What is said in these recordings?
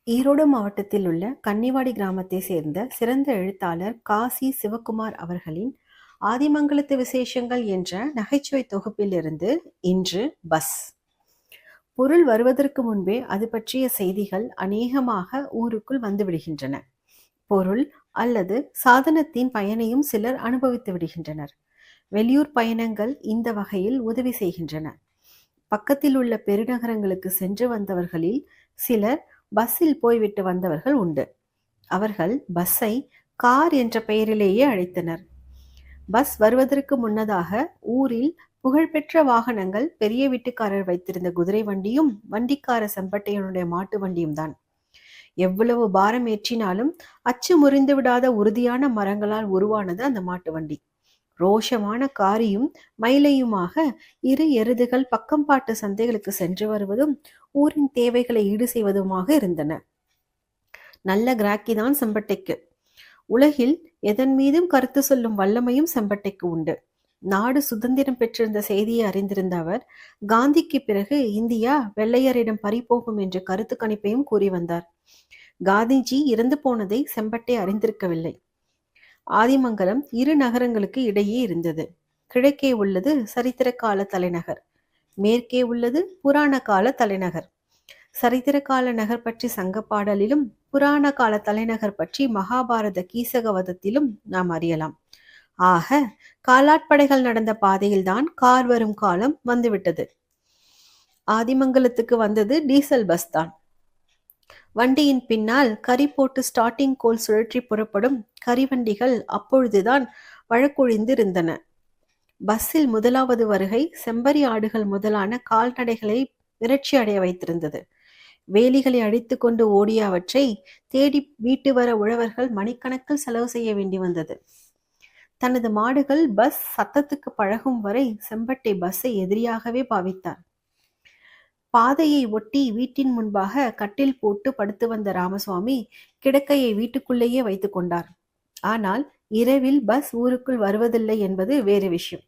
ஈரோடு மாவட்டத்தில் உள்ள கன்னிவாடி கிராமத்தை சேர்ந்த சிறந்த எழுத்தாளர் காசி சிவகுமார் அவர்களின் ஆதிமங்கலத்து விசேஷங்கள் என்ற நகைச்சுவை தொகுப்பிலிருந்து இன்று பஸ். பொருள் வருவதற்கு முன்பே அது பற்றிய செய்திகள் அநேகமாக ஊருக்குள் வந்துவிடுகின்றன. பொருள் அல்லது சாதனத்தின் பயனையும் சிலர் அனுபவித்து விடுகின்றனர். வெளியூர் பயணங்கள் இந்த வகையில் உதவி செய்கின்றன. பக்கத்தில் உள்ள பெருநகரங்களுக்கு சென்று வந்தவர்களில் சிலர் பஸ்ஸில் போய்விட்டு வந்தவர்கள் உண்டு. அவர்கள் பஸ்ஸை கார் என்ற பெயரிலேயே அழைத்தனர். பஸ் வருவதற்கு முன்னதாக ஊரில் புகழ்பெற்ற வாகனங்கள் பெரிய வீட்டுக்காரர் வைத்திருந்த குதிரை வண்டியும் வண்டிக்கார செம்பட்டையனுடைய மாட்டு வண்டியும் தான். எவ்வளவு பாரம் ஏற்றினாலும் அச்சு முறிந்து விடாத உறுதியான மரங்களால் உருவானது அந்த மாட்டு வண்டி. ரோஷமான காரியும் மயிலையுமாக இரு எருதுகள் பக்கம்பாட்டு சந்தைகளுக்கு சென்று வருவதும் ஊரின் தேவைகளை ஈடு செய்வதுமாக இருந்தன. நல்ல கிராக்கிதான் செம்பட்டைக்கு. உலகில் எதன் மீதும் கருத்து சொல்லும் வல்லமையும் செம்பட்டைக்கு உண்டு. நாடு சுதந்திரம் பெற்றிருந்த செய்தியை அறிந்திருந்த அவர் காந்திக்கு பிறகு இந்தியா வெள்ளையரிடம் பறிபோகும் என்ற கருத்து கணிப்பையும் கூறி வந்தார். காந்திஜி இறந்து போனதை செம்பட்டை அறிந்திருக்கவில்லை. ஆதிமங்கலம் இரு நகரங்களுக்கு இடையே இருந்தது. கிழக்கே உள்ளது சரித்திர கால தலைநகர், மேற்கே உள்ளது புராண கால தலைநகர். சரித்திர கால நகர் பற்றி சங்க பாடலிலும் புராண கால தலைநகர் பற்றி மகாபாரத கீசகவதத்திலும் நாம் அறியலாம். ஆக காலாட்படைகள் நடந்த பாதையில்தான் கார் வரும் காலம் வந்துவிட்டது. ஆதிமங்கலத்துக்கு வந்தது டீசல் பஸ் தான். வண்டியின் பின்னால் கரி போட்டு ஸ்டார்டிங் கோல் சுழற்றி புறப்படும் கரிவண்டிகள் அப்பொழுதுதான் வழக்கொழிந்து இருந்தன. பஸ்ஸில் முதலாவது வருகை செம்பரி ஆடுகள் முதலான கால்நடைகளை விரட்சி அடைய வைத்திருந்தது. வேலிகளை அடித்து கொண்டு ஓடிய அவற்றை தேடி வீட்டு வர உழவர்கள் மணிக்கணக்கில் செலவு செய்ய வேண்டி வந்தது. தனது மாடுகள் பஸ் சத்தத்துக்கு பழகும் வரை செம்பட்டை பஸ்ஸை எதிரியாகவே பாவித்தார். பாதையை ஒட்டி வீட்டின் முன்பாக கட்டில் போட்டு படுத்து வந்த ராமசுவாமி கிடக்கையை வீட்டுக்குள்ளேயே வைத்து கொண்டார். ஆனால் இரவில் பஸ் ஊருக்குள் வருவதில்லை என்பது வேறு விஷயம்.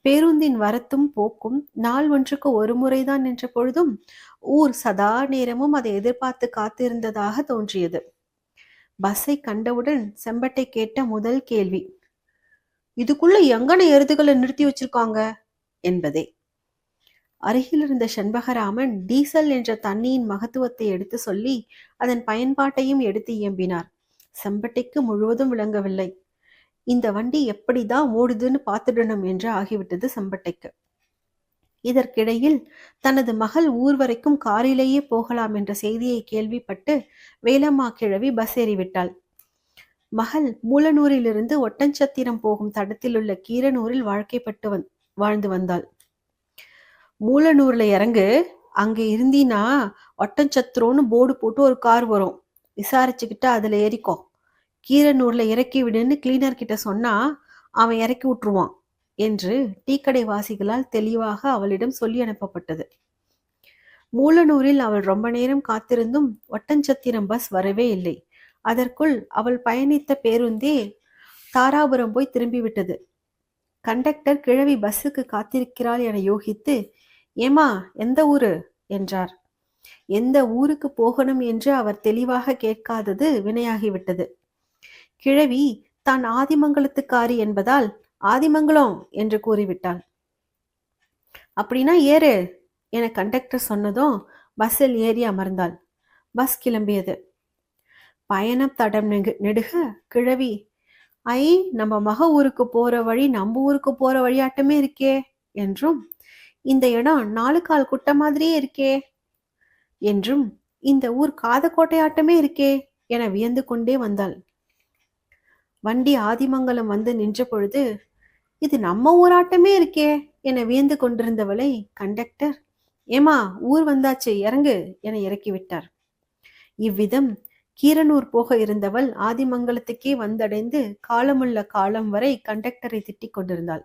பேருந்தின் வரத்தும் போக்கும் நாள் ஒன்றுக்கு ஒரு முறைதான் என்ற பொழுதும் ஊர் சதா நேரமும் அதை எதிர்பார்த்து காத்திருந்ததாக தோன்றியது. பஸ்ஸை கண்டவுடன் செம்பட்டை கேட்ட முதல் கேள்வி, இதுக்குள்ள எங்கன எருதுகளை நிறுத்தி வச்சிருக்காங்க என்பதே. அருகில் இருந்த செண்பகராமன் டீசல் என்ற தண்ணியின் மகத்துவத்தை எடுத்து சொல்லி அதன் பயன்பாட்டையும் எடுத்து இயம்பினார். செம்பட்டைக்கு முழுவதும் விளங்கவில்லை. இந்த வண்டி எப்படிதான் ஓடுதுன்னு பார்த்துடணும் என்று ஆகிவிட்டது செம்பட்டைக்கு. இதற்கிடையில் தனது மகள் ஊர் வரைக்கும் காரிலேயே போகலாம் என்ற செய்தியை கேள்விப்பட்டு வேலம்மா கிழவி பஸ் ஏறிவிட்டாள். மகள் மூலனூரிலிருந்து ஒட்டஞ்சத்திரம் போகும் தடத்தில் உள்ள கீரனூரில் வாழ்க்கைப்பட்டு வாழ்ந்து வந்தாள். மூலனூர்ல இறங்கு, அங்க இருந்தீனா ஒட்டஞ்சத்திரம்னு போர்டு போட்டு ஒரு கார் வரும், விசாரிச்சுக்கிட்டா அதுல ஏறிக்கோ. கீரனூர்ல இறக்கி விடுன்னு கிளீனர் கிட்ட சொன்னா அவன் இறக்கி விட்டுருவான் என்று டீக்கடை வாசிகளால் தெளிவாக அவளிடம் சொல்லி அனுப்பப்பட்டது. மூலனூரில் அவள் ரொம்ப நேரம் காத்திருந்தும் ஒட்டஞ்சத்திரம் பஸ் வரவே இல்லை. அதற்குள் அவள் பயணித்த பேருந்தே தாராபுரம் போய் திரும்பிவிட்டது. கண்டக்டர் கிழவி பஸ்ஸுக்கு காத்திருக்கிறாள் என யோகித்து, ஏமா எந்த ஊரு என்றார். எந்த ஊருக்கு போகணும் என்று அவர் தெளிவாக கேட்காதது வினையாகிவிட்டது. கிழவி தான் ஆதிமங்கலத்துக்காரி என்பதால் ஆதிமங்கலம் என்று கூறிவிட்டாள். அப்படின்னா ஏறு என கண்டக்டர் சொன்னதும் பஸ்ஸில் ஏறி அமர்ந்தாள். பஸ் கிளம்பியது. பயணம் தடம் நெடுக கிழவி, ஐ நம்ம மக ஊருக்கு போற வழி நம்ம ஊருக்கு போற வழியாட்டமே இருக்கே என்றும், இந்த இடம் 4 கால் குட்டை மாதிரியே இருக்கே என்றும், இந்த ஊர் காதக்கோட்டையாட்டமே இருக்கே என வியந்து கொண்டே வந்தாள். வண்டி ஆதிமங்கலம் வந்து நின்ற பொழுது, இது நம்ம ஊராட்டமே இருக்கே என வியந்து கொண்டிருந்தவளை கண்டக்டர், ஏமா ஊர் வந்தாச்சு இறங்கு என இறக்கிவிட்டார். இவ்விதம் கீரனூர் போக இருந்தவள் ஆதிமங்கலத்துக்கே வந்தடைந்து காலமுள்ள காலம் வரை கண்டக்டரை திட்டிக் கொண்டிருந்தாள்.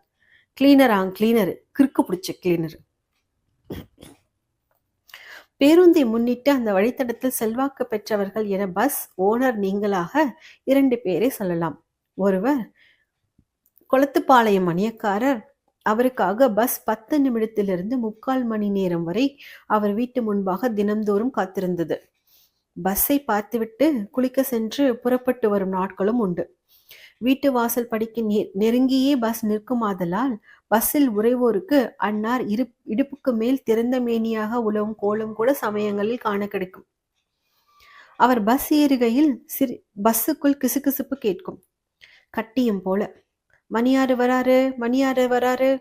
கிளீனரு, கிறுக்கு பிடிச்ச கிளீனர். பேருந்தை முன்னிட்டு அந்த வழித்தடத்தில் செல்வாக்கு பெற்றவர்கள் என பஸ் ஓனர் நீங்களாக 2 பேரை சொல்லலாம். ஒருவர் கொளத்துப்பாளையம் மணியக்காரர். அவருக்காக பஸ் 10 நிமிடத்திலிருந்து 3/4 மணி நேரம் வரை அவர் வீட்டு முன்பாக தினம்தோறும் காத்திருந்தது. பஸ்ஸை பார்த்துவிட்டு குளிக்க சென்று புறப்பட்டு வரும் நாட்களும் உண்டு. வீட்டு வாசல் படிக்கு நெருங்கியே பஸ் நிற்குமாதலால் பஸ்ஸில் உறைவோருக்கு அன்னார் இடுப்புக்கு மேல் திறந்த மேனியாக உலவும் கோலம் கூட சமயங்களில் காண கிடைக்கும். அவர் பஸ் ஏறுகையில் பஸ்ஸுக்குள் கிசுகிசுப்பு கேட்கும். கட்டியம் போல. மணியாறு வராரு, மணியாறு வராரு.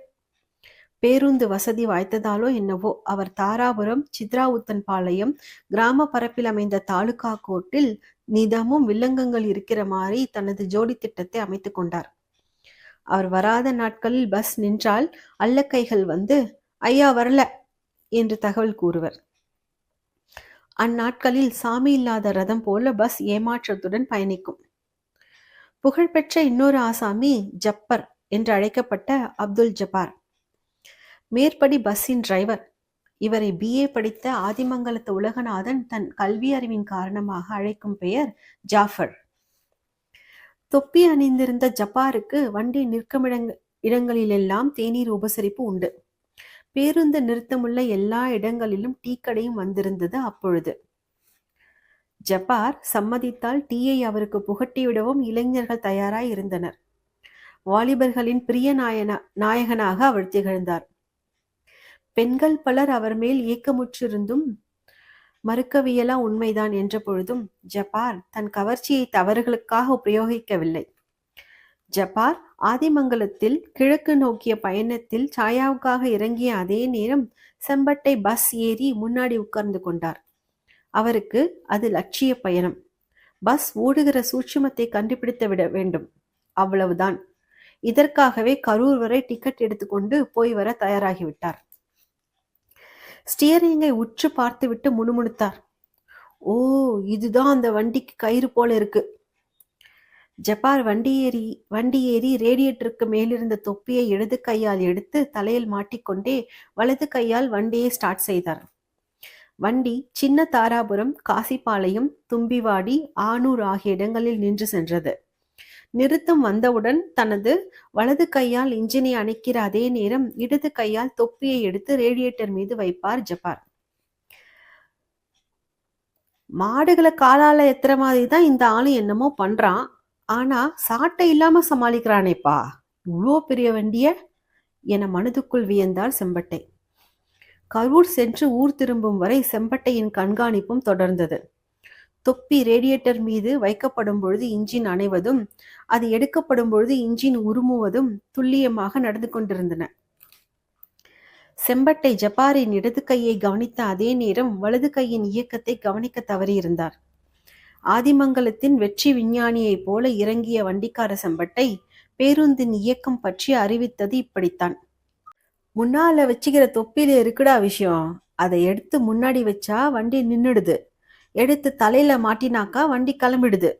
பேருந்து வசதி வாய்த்ததாலோ என்னவோ அவர் தாராபுரம், சித்ராவுத்தன் பாளையம் கிராம பரப்பில் அமைந்த தாலுகா கோர்ட்டில் நிதமும் வில்லங்கங்கள் இருக்கிற மாதிரி தனது ஜோடி திட்டத்தை அமைத்து கொண்டார். அவர் வராத நாட்களில் பஸ் நின்றால் அல்லக்கைகள் வந்து ஐயா வரல என்று தகவல் கூறுவர். அந்நாட்களில் சாமி இல்லாத ரதம் போல பஸ் ஏமாற்றத்துடன் பயணிக்கும். புகழ்பெற்ற இன்னொரு ஆசாமி ஜப்பர் என்று அழைக்கப்பட்ட அப்துல் ஜப்பார். மேற்படி பஸ்ஸின் டிரைவர். இவரை BA படித்த ஆதிமங்கலத்து உலகநாதன் தன் கல்வி அறிவின் காரணமாக அழைக்கும் பெயர் ஜாஃபர். தொப்பி அணிந்திருந்த ஜப்பாருக்கு வண்டி நிற்கும் இடங்களிலெல்லாம் தேநீர் உபசரிப்பு உண்டு. பேருந்து நிறுத்தமுள்ள எல்லா இடங்களிலும் டீ கடையும் வந்திருந்தது அப்பொழுது. ஜப்பார் சம்மதித்தால் டீயை அவருக்கு புகட்டிவிடவும் இளைஞர்கள் தயாராய் இருந்தனர். வாலிபர்களின் பிரிய நாயகனாக அவர் திகழ்ந்தார். பெண்கள் பலர் அவர் மேல் ஏக்கமுற்றிருந்தும் மறுக்கவியலா உண்மைதான் என்ற பொழுதும் ஜப்பார் தன் கவர்ச்சியை தவறுகளுக்காக உபயோகிக்கவில்லை. ஜப்பார் ஆதிமங்கலத்தில் கிழக்கு நோக்கிய பயணத்தில் சாயாவுக்காக இறங்கிய அதே நேரம் செம்பட்டை பஸ் ஏறி முன்னாடி உட்கார்ந்து கொண்டார். அவருக்கு அது லட்சிய பயணம். பஸ் ஓடுகிற சூட்சுமத்தை கண்டுபிடித்து விட வேண்டும், அவ்வளவுதான். இதற்காகவே கரூர் வரை டிக்கெட் எடுத்துக்கொண்டு போய் வர தயாராகிவிட்டார். ஸ்டியரிங்கை உற்று பார்த்துவிட்டு முணுமுணுத்தார். ஓ, இதுதான் அந்த வண்டிக்கு கயிறு போல இருக்கு. ஜப்பார் வண்டி ஏறி ரேடியேட்டருக்கு மேலிருந்த தொப்பியை இடது கையால் எடுத்து தலையில் மாட்டிக்கொண்டே வலது கையால் வண்டியை ஸ்டார்ட் செய்தார். வண்டி சின்ன தாராபுரம், காசிப்பாளையம், தும்பிவாடி, ஆனூர் ஆகிய இடங்களில் நின்று சென்றது. நிறுத்தம் வந்தவுடன் தனது வலது கையால் இன்ஜினை அணைக்கிற அதே நேரம் இடது கையால் தொப்பியை எடுத்து ரேடியேட்டர் மீது வைப்பார் ஜப்பார். மாடுகளை காலால எத்துற மாதிரி தான் இந்த ஆளு என்னமோ பண்றான். ஆனா சாட்டை இல்லாம சமாளிக்கிறானேப்பா, இவ்வளோ பெரிய வண்டிய என மனதுக்குள் வியந்தார் செம்பட்டை. கரூர் சென்று ஊர் திரும்பும் வரை செம்பட்டையின் கண்காணிப்பும் தொடர்ந்தது. தொப்பி ரேடியேட்டர் மீது வைக்கப்படும் பொழுது இன்ஜின் அணைவதும் அது எடுக்கப்படும் பொழுது இன்ஜின் உருமுவதும் துல்லியமாக நடந்து கொண்டிருந்தன. செம்பட்டை ஜப்பாரின் இடது கையை கவனித்த அதே நேரம் வலது கையின் இயக்கத்தை கவனிக்க தவறியிருந்தார். ஆதிமங்கலத்தின் வெற்றி விஞ்ஞானியைப் போல இறங்கிய வண்டிக்கார செம்பட்டை பேருந்தின் இயக்கம் பற்றி அறிவித்தது இப்படித்தான். முன்னால வச்சுக்கிற தொப்பில இருக்குடா விஷயம், அதை எடுத்து முன்னாடி வச்சா வண்டி நின்னுடுது, எடுத்து தலையில மாட்டினாக்கா வண்டி கிளம்பிடுது